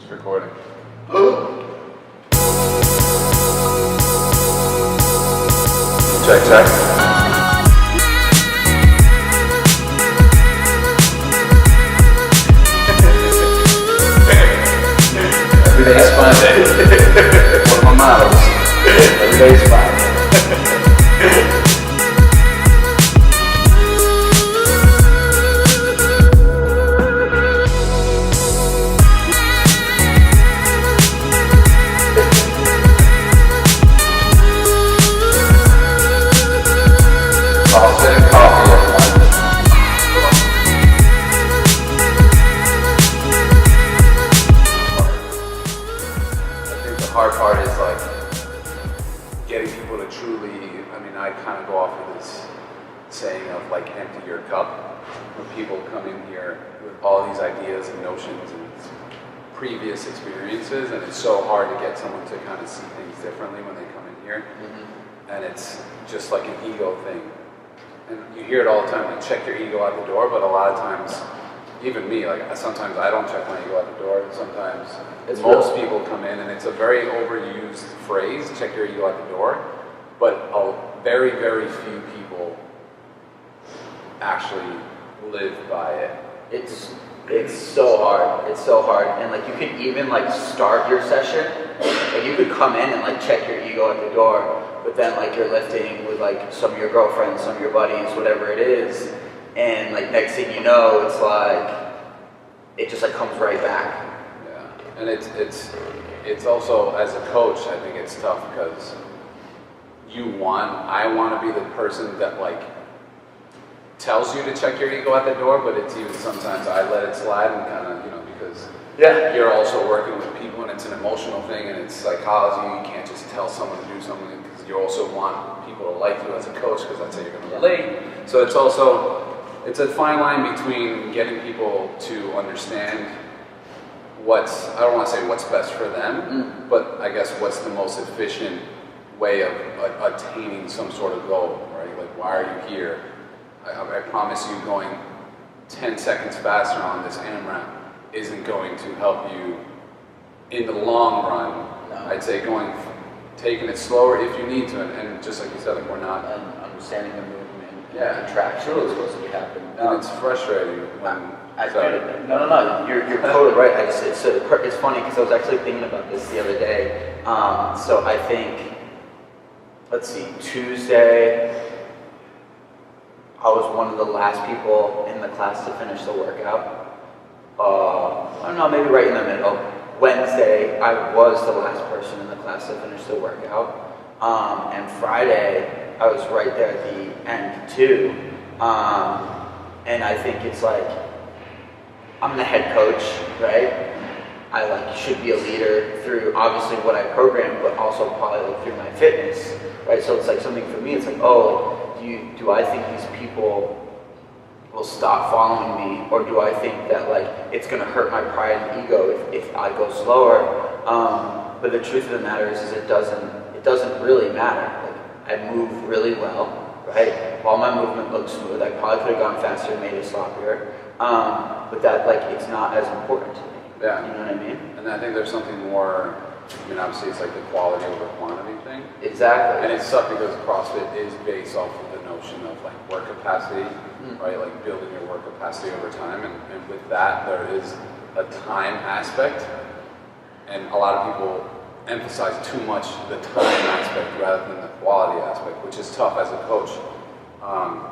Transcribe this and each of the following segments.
recording. Check, check. Every day is fun. One of my mottos. Every day is fun. Hard part is like getting people to truly, I kind of go off of this saying of like empty your cup. When people come in here with all these ideas and notions and previous experiences, and it's so hard to get someone to kind of see things differently when they come in here. And it's just like an ego thing. And you hear it all the time, like check your ego out the door, but a lot of times, even me, like sometimes I don't check my ego out the door, sometimes most people come in, and it's a very overused phrase, check your ego out the door, but very, very few people actually live by it. It's so hard. It's so hard. And like you could even like start your session, like you could come in and like check your ego at the door, but then like you're lifting with like some of your girlfriends, some of your buddies, whatever it is, and like next thing you know, it's like it just like comes right back. And it's also, as a coach, I think it's tough because I want to be the person that like tells you to check your ego at the door, but it's even sometimes I let it slide and kind of, because you're also working with people and it's an emotional thing and it's psychology. You can't just tell someone to do something because you also want people to like you as a coach because that's how you're going to relate. So it's a fine line between getting people to understand I don't want to say what's best for them, but I guess what's the most efficient way of attaining some sort of goal, right? Like, why are you here? I promise you going 10 seconds faster on this AMRAP isn't going to help you in the long run. No. I'd say taking it slower if you need to, and just like you said, like we're not. And understanding the movement, contraction is supposed to be happening. And it's frustrating when. No, you're totally right. It's funny because I was actually thinking about this the other day. So I think, let's see, Tuesday, I was one of the last people in the class to finish the workout. I don't know, maybe right in the middle. Wednesday, I was the last person in the class to finish the workout. And Friday, I was right there at the end too. And I think it's like, I'm the head coach, right? I like should be a leader through obviously what I program, but also probably like through my fitness, right? So it's like something for me. It's like, do I think these people will stop following me, or do I think that like it's gonna hurt my pride and ego if I go slower? But the truth of the matter is it doesn't really matter. Like I move really well, right? All my movement looks smooth. I probably could have gone faster and made it sloppier. But that, like, it's not as important to me. Yeah. You know what I mean? And I think there's something more, obviously it's like the quality over quantity thing. Exactly. And it's tough because CrossFit is based off of the notion of like work capacity, right? Like building your work capacity over time. And with that, there is a time aspect. And a lot of people emphasize too much the time aspect rather than the quality aspect, which is tough as a coach.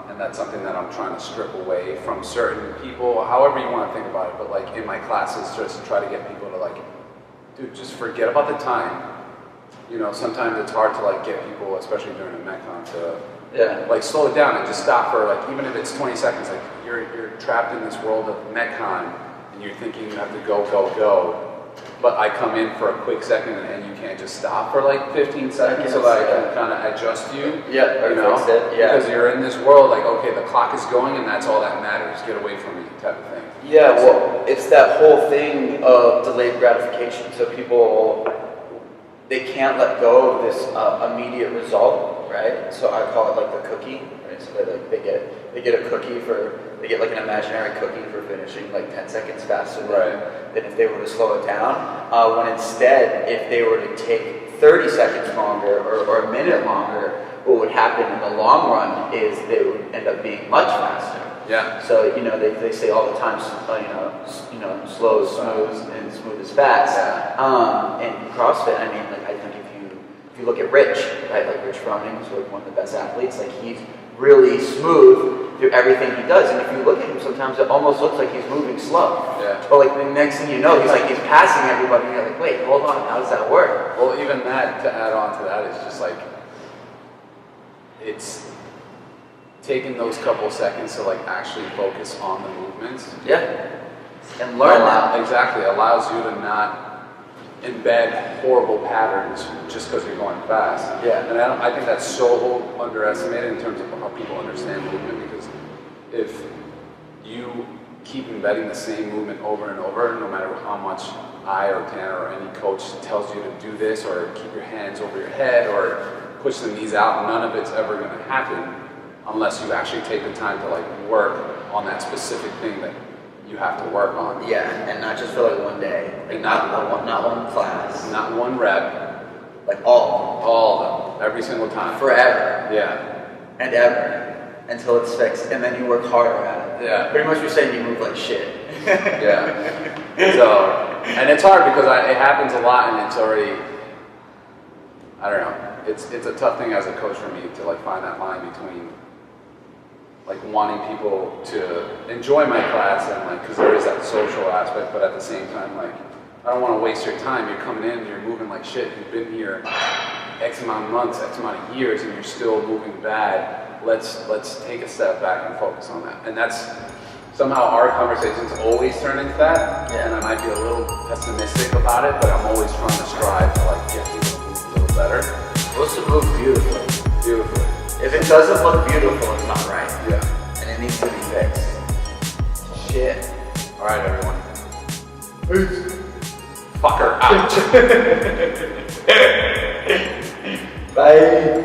And that's something that I'm trying to strip away from certain people, however you want to think about it, but like in my classes, just to try to get people to like, dude, just forget about the time. Sometimes it's hard to like get people, especially during a Metcon, to like slow it down and just stop for like, even if it's 20 seconds, like you're trapped in this world of Metcon and you're thinking you have to go. But I come in for a quick second and you can't just stop for like 15 seconds so that I can kind of adjust you. Because you're in this world like, okay, the clock is going and that's all that matters. Get away from me type of thing. Yeah, well, it's that whole thing of delayed gratification. So people, they can't let go of this immediate result. right? So I call it like the cookie, right? So they get a cookie they get like an imaginary cookie for finishing like 10 seconds faster than if they were to slow it down. When instead, if they were to take 30 seconds longer or a minute longer, what would happen in the long run is they would end up being much faster. Yeah. So they say all the time, slow is smooth and smooth is fast. Yeah. And CrossFit, I mean, like I think if you look at Rich, right, like Rich Froning is like one of the best athletes. Like he's really smooth through everything he does, and if you look at him, sometimes it almost looks like he's moving slow. Yeah. But like the next thing you know, he's passing everybody, and you're like, wait, hold on, how does that work? Well, even that, to add on to that, is just like, it's taking those couple seconds to like actually focus on the movements. Yeah. And learn that. Exactly, allows you to not embed horrible patterns just because you're going fast. Yeah. And I think that's so underestimated in terms of how people understand movement, because if you keep embedding the same movement over and over, no matter how much I or Tanner or any coach tells you to do this, or keep your hands over your head, or push the knees out, none of it's ever going to happen unless you actually take the time to like work on that specific thing that you have to work on. Yeah, and not just for like one day, And not one class, not one rep, like all of them, every single time. forever. Yeah. And ever, until it's fixed, and then you work harder at it. Yeah. Pretty much you're saying you move like shit. Yeah. So, and it's hard because it happens a lot, and it's already, I don't know, it's a tough thing as a coach for me to like find that line between like wanting people to enjoy my class and like, because there is that social aspect, but at the same time, like, I don't want to waste your time. You're coming in and you're moving like shit. You've been here X amount of months, X amount of years, and you're still moving bad. Let's take a step back and focus on that. And that's somehow our conversations always turn into that. Yeah. And I might be a little pessimistic about it, but I'm always trying to strive to like get people to move a little better. Supposed to move beautifully. Beautifully. If it doesn't look beautiful, it's not right. Yeah. And it needs to be fixed. Shit. All right, everyone. Peace. Fucker out. Bye.